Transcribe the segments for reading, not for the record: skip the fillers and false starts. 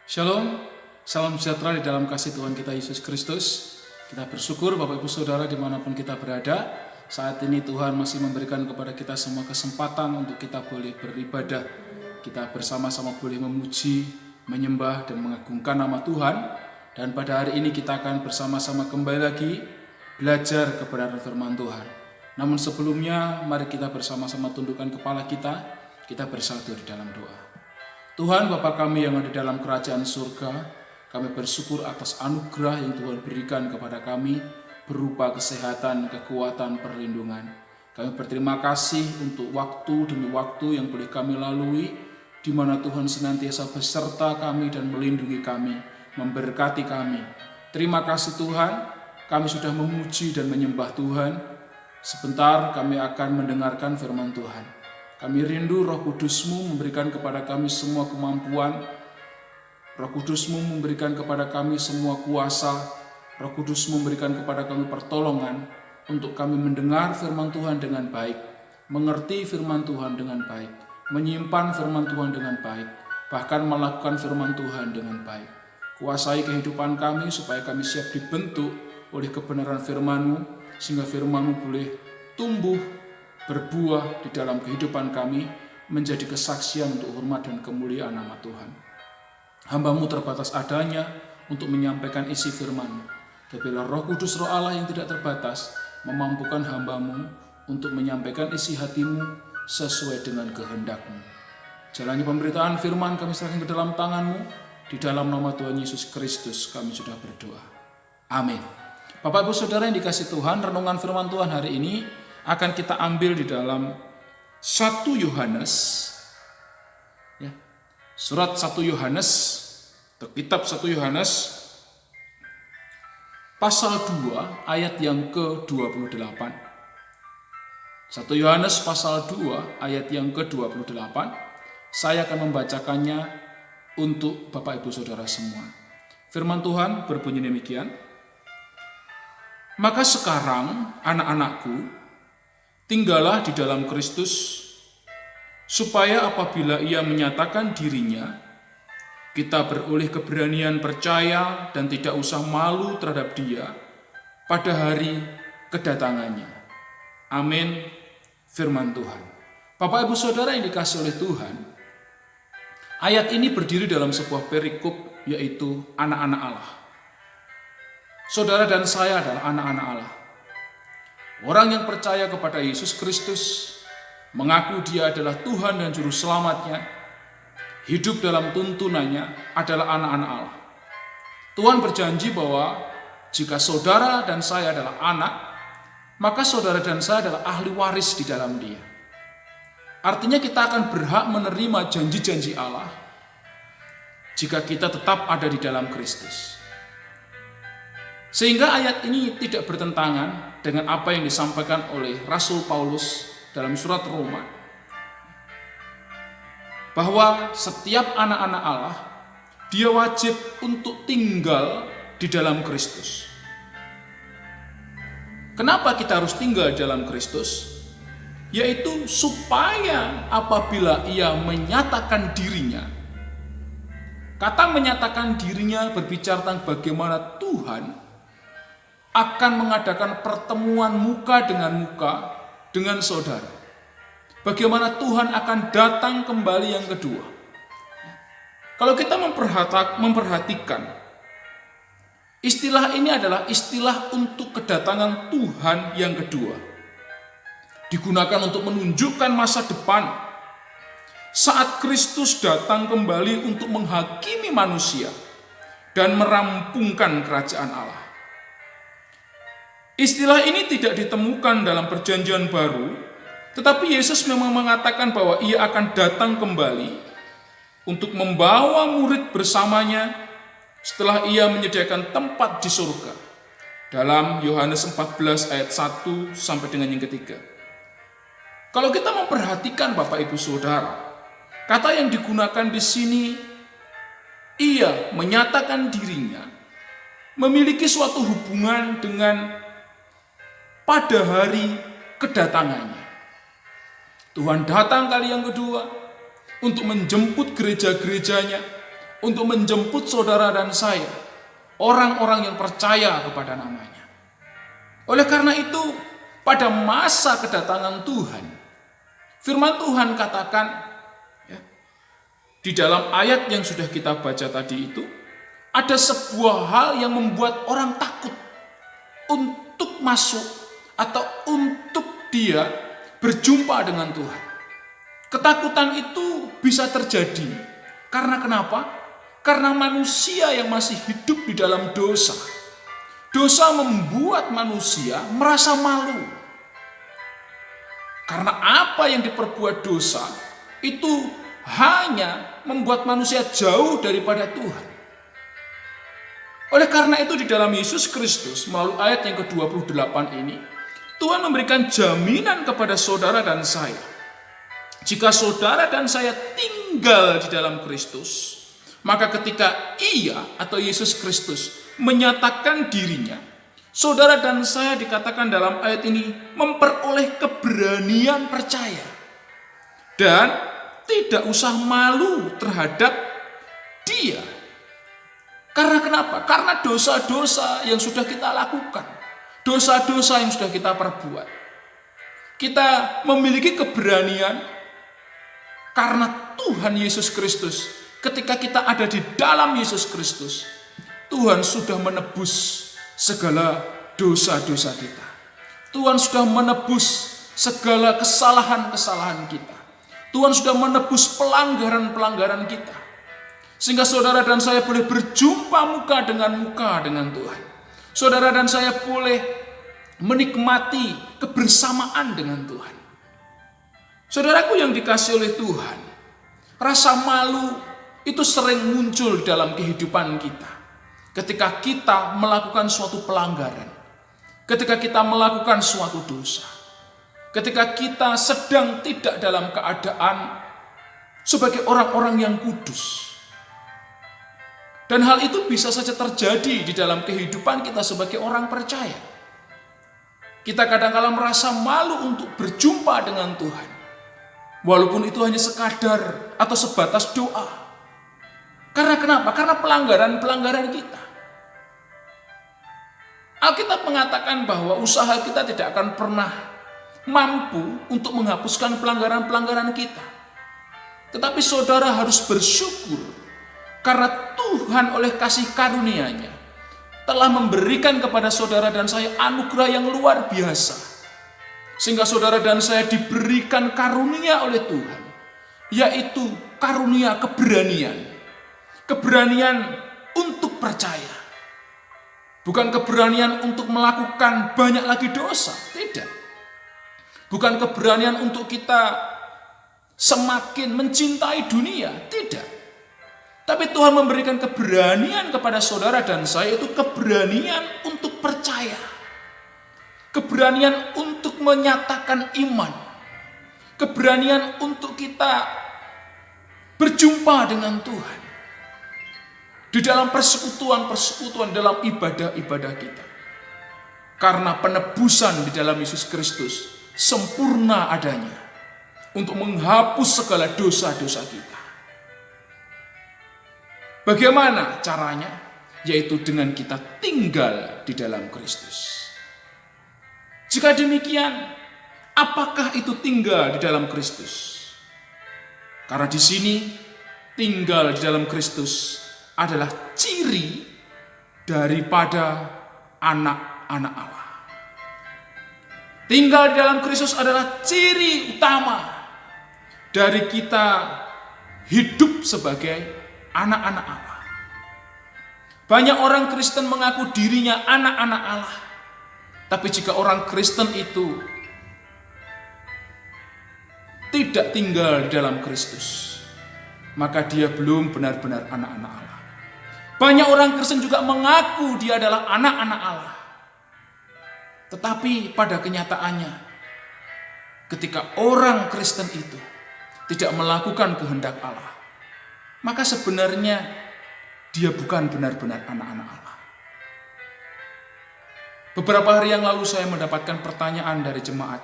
Shalom, salam sejahtera di dalam kasih Tuhan kita Yesus Kristus. Kita bersyukur Bapak Ibu Saudara dimanapun kita berada. Saat ini Tuhan masih memberikan kepada kita semua kesempatan untuk kita boleh beribadah. Kita bersama-sama boleh memuji, menyembah dan mengagungkan nama Tuhan. Dan pada hari ini kita akan bersama-sama kembali lagi belajar kebenaran firman Tuhan. Namun sebelumnya mari kita bersama-sama tundukkan kepala kita bersatu di dalam doa. Tuhan Bapa kami yang ada dalam kerajaan surga, kami bersyukur atas anugerah yang Tuhan berikan kepada kami berupa kesehatan, kekuatan, perlindungan. Kami berterima kasih untuk waktu demi waktu yang boleh kami lalui, di mana Tuhan senantiasa beserta kami dan melindungi kami, memberkati kami. Terima kasih Tuhan, kami sudah memuji dan menyembah Tuhan. Sebentar kami akan mendengarkan firman Tuhan. Kami rindu Roh Kudus-Mu memberikan kepada kami semua kemampuan. Roh Kudus-Mu memberikan kepada kami semua kuasa. Roh Kudus-Mu memberikan kepada kami pertolongan untuk kami mendengar firman Tuhan dengan baik, mengerti firman Tuhan dengan baik, menyimpan firman Tuhan dengan baik, bahkan melakukan firman Tuhan dengan baik. Kuasai kehidupan kami supaya kami siap dibentuk oleh kebenaran firman-Mu, sehingga firman-Mu boleh tumbuh, berbuah di dalam kehidupan kami, menjadi kesaksian untuk hormat dan kemuliaan nama Tuhan. Hamba-Mu terbatas adanya untuk menyampaikan isi firman-Mu. Tapi Roh Kudus, Roh Allah yang tidak terbatas, memampukan hamba-Mu untuk menyampaikan isi hati-Mu sesuai dengan kehendak-Mu. Jalani pemberitaan firman kami serahkan ke dalam tangan-Mu. Di dalam nama Tuhan Yesus Kristus kami sudah berdoa. Amin. Bapak Ibu Saudara yang dikasihi Tuhan, renungan firman Tuhan hari ini akan kita ambil di dalam 1 Yohanes, ya, surat 1 Yohanes, atau kitab 1 Yohanes, pasal 2 ayat yang ke-28. 1 Yohanes pasal 2 ayat yang ke-28. Saya akan membacakannya untuk Bapak Ibu Saudara semua. Firman Tuhan berbunyi demikian. Maka sekarang anak-anakku, tinggallah di dalam Kristus, supaya apabila Ia menyatakan dirinya, kita beroleh keberanian percaya dan tidak usah malu terhadap Dia pada hari kedatangannya. Amin. Firman Tuhan. Bapak Ibu Saudara yang dikasihi oleh Tuhan, ayat ini berdiri dalam sebuah perikop, yaitu anak-anak Allah. Saudara dan saya adalah anak-anak Allah. Orang yang percaya kepada Yesus Kristus, mengaku Dia adalah Tuhan dan Juru Selamatnya, hidup dalam tuntunannya, adalah anak-anak Allah. Tuhan berjanji bahwa jika saudara dan saya adalah anak, maka saudara dan saya adalah ahli waris di dalam Dia. Artinya kita akan berhak menerima janji-janji Allah jika kita tetap ada di dalam Kristus. Sehingga ayat ini tidak bertentangan dengan apa yang disampaikan oleh Rasul Paulus dalam surat Roma, bahwa setiap anak-anak Allah, dia wajib untuk tinggal di dalam Kristus. Kenapa kita harus tinggal di dalam Kristus? Yaitu supaya apabila Ia menyatakan dirinya, kata menyatakan dirinya berbicara tentang bagaimana Tuhan akan mengadakan pertemuan muka dengan saudara. Bagaimana Tuhan akan datang kembali yang kedua. Kalau kita memperhatikan, istilah ini adalah istilah untuk kedatangan Tuhan yang kedua. Digunakan untuk menunjukkan masa depan saat Kristus datang kembali untuk menghakimi manusia dan merampungkan kerajaan Allah. Istilah ini tidak ditemukan dalam Perjanjian Baru, tetapi Yesus memang mengatakan bahwa Ia akan datang kembali untuk membawa murid bersamanya setelah Ia menyediakan tempat di surga. Dalam Yohanes 14 ayat 1 sampai dengan yang ketiga. Kalau kita memperhatikan Bapak Ibu Saudara, kata yang digunakan di sini, Ia menyatakan dirinya memiliki suatu hubungan dengan pada hari kedatangannya. Tuhan datang kali yang kedua untuk menjemput gereja-gerejanya, untuk menjemput saudara dan saya, orang-orang yang percaya kepada namanya. Oleh karena itu, pada masa kedatangan Tuhan, firman Tuhan katakan, ya, di dalam ayat yang sudah kita baca tadi itu, ada sebuah hal yang membuat orang takut untuk masuk atau untuk dia berjumpa dengan Tuhan. Ketakutan itu bisa terjadi karena kenapa? Karena manusia yang masih hidup di dalam dosa. Dosa membuat manusia merasa malu. Karena apa yang diperbuat dosa itu hanya membuat manusia jauh daripada Tuhan. Oleh karena itu di dalam Yesus Kristus melalui ayat yang ke-28 ini, Tuhan memberikan jaminan kepada saudara dan saya. Jika saudara dan saya tinggal di dalam Kristus, maka ketika Ia atau Yesus Kristus menyatakan dirinya, saudara dan saya dikatakan dalam ayat ini memperoleh keberanian percaya. Dan tidak usah malu terhadap Dia. Karena kenapa? Karena dosa-dosa yang sudah kita lakukan, dosa-dosa yang sudah kita perbuat, kita memiliki keberanian karena Tuhan Yesus Kristus. Ketika kita ada di dalam Yesus Kristus, Tuhan sudah menebus segala dosa-dosa kita. Tuhan sudah menebus segala kesalahan-kesalahan kita. Tuhan sudah menebus pelanggaran-pelanggaran kita. Sehingga saudara dan saya boleh berjumpa muka dengan Tuhan. Saudara dan saya boleh menikmati kebersamaan dengan Tuhan. Saudaraku yang dikasihi oleh Tuhan, rasa malu itu sering muncul dalam kehidupan kita. Ketika kita melakukan suatu pelanggaran, ketika kita melakukan suatu dosa, ketika kita sedang tidak dalam keadaan sebagai orang-orang yang kudus. Dan hal itu bisa saja terjadi di dalam kehidupan kita sebagai orang percaya. Kita kadang-kala merasa malu untuk berjumpa dengan Tuhan. Walaupun itu hanya sekadar atau sebatas doa. Karena kenapa? Karena pelanggaran-pelanggaran kita. Alkitab mengatakan bahwa usaha kita tidak akan pernah mampu untuk menghapuskan pelanggaran-pelanggaran kita. Tetapi saudara harus bersyukur karena Tuhan oleh kasih karunia-Nya telah memberikan kepada saudara dan saya anugerah yang luar biasa. Sehingga saudara dan saya diberikan karunia oleh Tuhan, yaitu karunia keberanian. Keberanian untuk percaya. Bukan keberanian untuk melakukan banyak lagi dosa, tidak. Bukan keberanian untuk kita semakin mencintai dunia, tidak. Tapi Tuhan memberikan keberanian kepada saudara dan saya, itu keberanian untuk percaya. Keberanian untuk menyatakan iman. Keberanian untuk kita berjumpa dengan Tuhan. Di dalam persekutuan-persekutuan, dalam ibadah-ibadah kita. Karena penebusan di dalam Yesus Kristus sempurna adanya untuk menghapus segala dosa-dosa kita. Bagaimana caranya? Yaitu dengan kita tinggal di dalam Kristus. Jika demikian, apakah itu tinggal di dalam Kristus? Karena di sini tinggal di dalam Kristus adalah ciri daripada anak-anak Allah. Tinggal di dalam Kristus adalah ciri utama dari kita hidup sebagai anak-anak Allah. Banyak orang Kristen mengaku dirinya anak-anak Allah. Tapi jika orang Kristen itu tidak tinggal di dalam Kristus, maka dia belum benar-benar anak-anak Allah. Banyak orang Kristen juga mengaku dia adalah anak-anak Allah. Tetapi pada kenyataannya, ketika orang Kristen itu tidak melakukan kehendak Allah, maka sebenarnya dia bukan benar-benar anak-anak Allah. Beberapa hari yang lalu saya mendapatkan pertanyaan dari jemaat.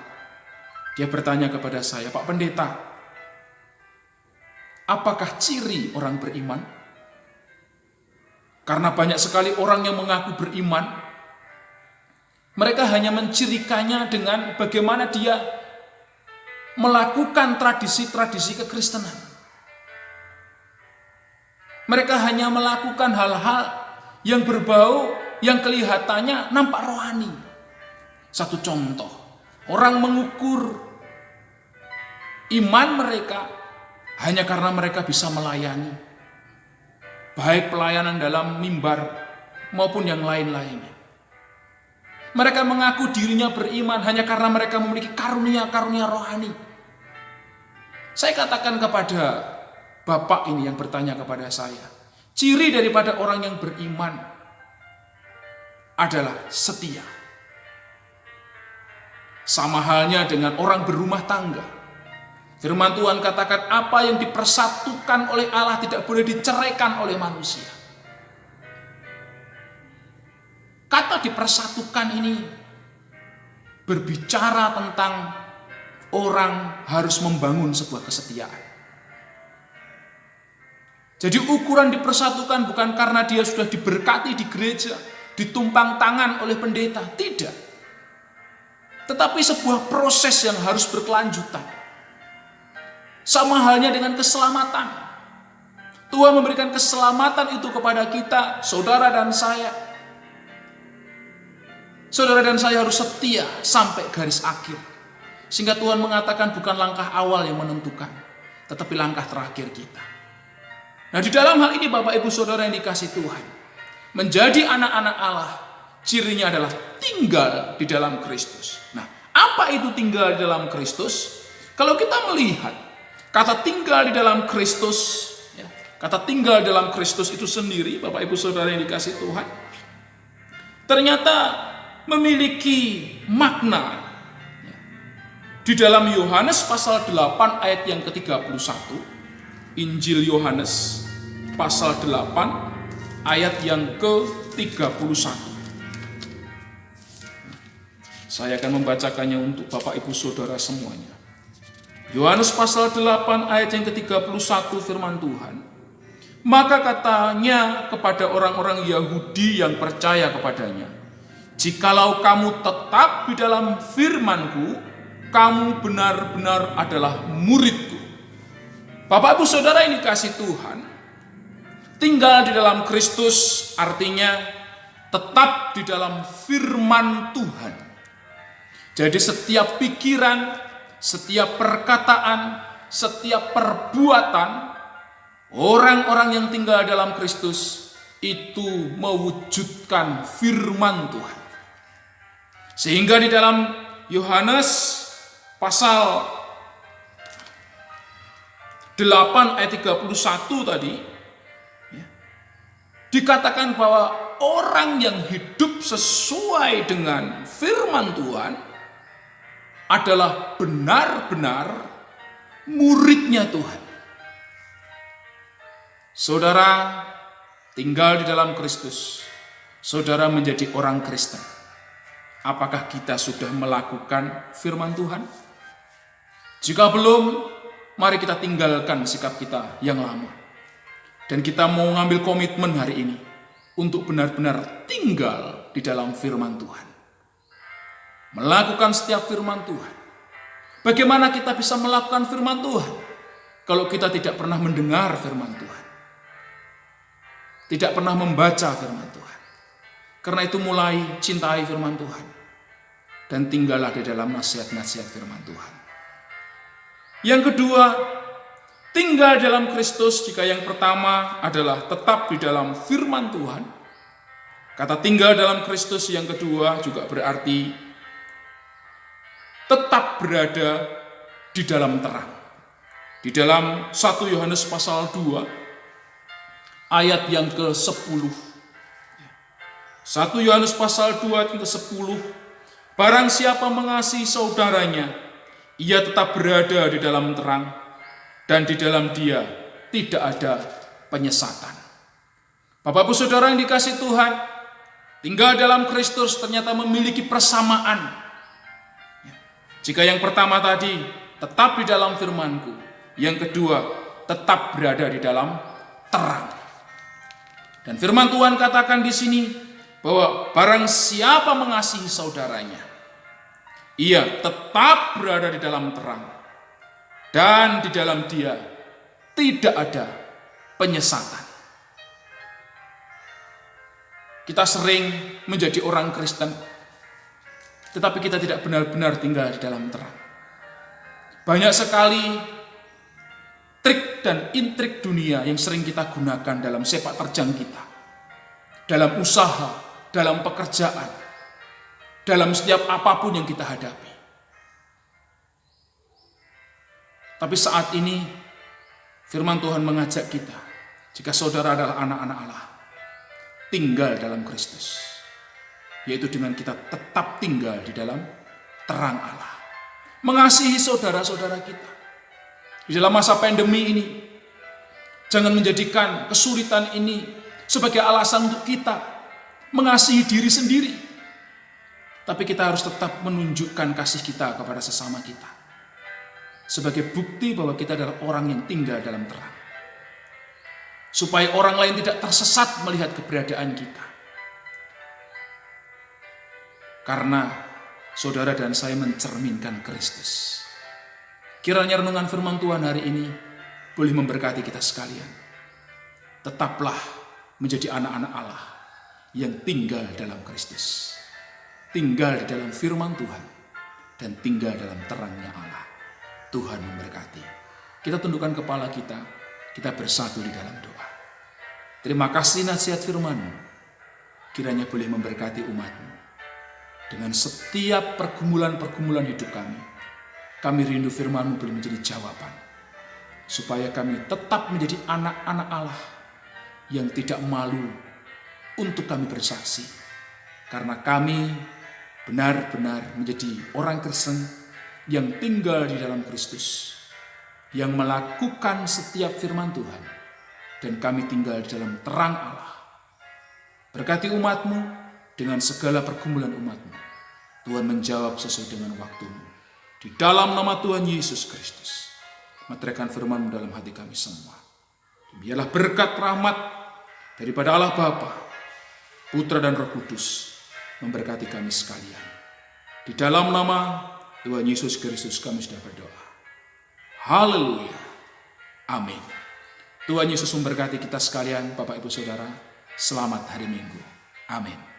Dia bertanya kepada saya, "Pak Pendeta, apakah ciri orang beriman Karena banyak sekali orang yang mengaku beriman, mereka hanya mencirikannya dengan bagaimana dia melakukan tradisi-tradisi kekristenan. Mereka hanya melakukan hal-hal yang berbau, yang kelihatannya nampak rohani. Satu contoh, orang mengukur iman mereka hanya karena mereka bisa melayani. Baik pelayanan dalam mimbar maupun yang lain-lainnya. Mereka mengaku dirinya beriman hanya karena mereka memiliki karunia-karunia rohani. Saya katakan kepada Bapak ini yang bertanya kepada saya, ciri daripada orang yang beriman adalah setia. Sama halnya dengan orang berumah tangga. Firman Tuhan katakan apa yang dipersatukan oleh Allah tidak boleh diceraikan oleh manusia. Kata dipersatukan ini berbicara tentang orang harus membangun sebuah kesetiaan. Jadi ukuran dipersatukan bukan karena dia sudah diberkati di gereja, ditumpang tangan oleh pendeta, tidak. Tetapi sebuah proses yang harus berkelanjutan. Sama halnya dengan keselamatan. Tuhan memberikan keselamatan itu kepada kita, saudara dan saya. Saudara dan saya harus setia sampai garis akhir. Sehingga Tuhan mengatakan bukan langkah awal yang menentukan, tetapi langkah terakhir kita. Nah, di dalam hal ini Bapak Ibu Saudara yang dikasih Tuhan, menjadi anak-anak Allah, cirinya adalah tinggal di dalam Kristus. Nah, apa itu tinggal di dalam Kristus? Kalau kita melihat kata tinggal di dalam Kristus, ya, kata tinggal dalam Kristus itu sendiri, Bapak Ibu Saudara yang dikasih Tuhan, ternyata memiliki makna. Ya. Di dalam Yohanes pasal 8 ayat yang ke-31, Injil Yohanes pasal 8 ayat yang ke-31. Saya akan membacakannya untuk Bapak Ibu Saudara semuanya. Yohanes pasal 8 ayat yang ke-31 firman Tuhan. Maka katanya kepada orang-orang Yahudi yang percaya kepadanya, jikalau kamu tetap di dalam firman-Ku, kamu benar-benar adalah murid-Ku. Bapak Ibu Saudara yang dikasih Tuhan, tinggal di dalam Kristus artinya tetap di dalam firman Tuhan. Jadi setiap pikiran, setiap perkataan, setiap perbuatan orang-orang yang tinggal dalam Kristus itu mewujudkan firman Tuhan. Sehingga di dalam Yohanes pasal 8 ayat 31 tadi ya, dikatakan bahwa orang yang hidup sesuai dengan firman Tuhan adalah benar-benar muridnya Tuhan. Saudara tinggal di dalam Kristus, saudara menjadi orang Kristen. Apakah kita sudah melakukan firman Tuhan? Jika belum, mari kita tinggalkan sikap kita yang lama. Dan kita mau ngambil komitmen hari ini untuk benar-benar tinggal di dalam firman Tuhan. Melakukan setiap firman Tuhan. Bagaimana kita bisa melakukan firman Tuhan kalau kita tidak pernah mendengar firman Tuhan, tidak pernah membaca firman Tuhan? Karena itu mulai cintai firman Tuhan dan tinggallah di dalam nasihat-nasihat firman Tuhan. Yang kedua, tinggal dalam Kristus. Jika yang pertama adalah tetap di dalam firman Tuhan, kata tinggal dalam Kristus yang kedua juga berarti tetap berada di dalam terang. Di dalam 1 Yohanes pasal 2 ayat yang ke-10. 1 Yohanes pasal 2 ayat yang ke-10. Barang siapa mengasihi saudaranya, ia tetap berada di dalam terang, dan di dalam dia tidak ada penyesatan. Bapak Ibu Saudara yang dikasih Tuhan, tinggal dalam Kristus ternyata memiliki persamaan. Jika yang pertama tadi tetap di dalam firman-Ku, yang kedua tetap berada di dalam terang. Dan firman Tuhan katakan di sini bahwa barang siapa mengasihi saudaranya, ia tetap berada di dalam terang, dan di dalam dia tidak ada penyesatan. Kita sering menjadi orang Kristen, tetapi kita tidak benar-benar tinggal di dalam terang. Banyak sekali trik dan intrik dunia yang sering kita gunakan dalam sepak terjang kita, dalam usaha, dalam pekerjaan, dalam setiap apapun yang kita hadapi. Tapi saat ini firman Tuhan mengajak kita, jika saudara adalah anak-anak Allah, tinggal dalam Kristus, yaitu dengan kita tetap tinggal di dalam terang Allah, mengasihi saudara-saudara kita. Di dalam masa pandemi ini, jangan menjadikan kesulitan ini sebagai alasan untuk kita mengasihi diri sendiri. Tapi kita harus tetap menunjukkan kasih kita kepada sesama kita, sebagai bukti bahwa kita adalah orang yang tinggal dalam terang. Supaya orang lain tidak tersesat melihat keberadaan kita. Karena saudara dan saya mencerminkan Kristus. Kiranya renungan firman Tuhan hari ini boleh memberkati kita sekalian. Tetaplah menjadi anak-anak Allah yang tinggal dalam Kristus, tinggal di dalam firman Tuhan, dan tinggal dalam terangnya Allah. Tuhan memberkati. Kita tundukkan kepala kita bersatu di dalam doa. Terima kasih nasihat firman-Mu, kiranya boleh memberkati umat-Mu. Dengan setiap pergumulan-pergumulan hidup kami rindu firman-Mu boleh menjadi jawaban, supaya kami tetap menjadi anak-anak Allah yang tidak malu untuk kami bersaksi, karena kami benar-benar menjadi orang Kristen yang tinggal di dalam Kristus, yang melakukan setiap firman Tuhan, dan kami tinggal di dalam terang Allah. Berkati umat-Mu dengan segala pergumulan umat-Mu. Tuhan menjawab sesuai dengan waktu-Mu. Di dalam nama Tuhan Yesus Kristus, meteraikan firman-Mu dalam hati kami semua. Biarlah berkat rahmat daripada Allah Bapa, Putra dan Roh Kudus memberkati kami sekalian. Di dalam nama Tuhan Yesus Kristus kami sudah berdoa. Haleluya. Amin. Tuhan Yesus memberkati kita sekalian, Bapak Ibu Saudara. Selamat hari Minggu. Amin.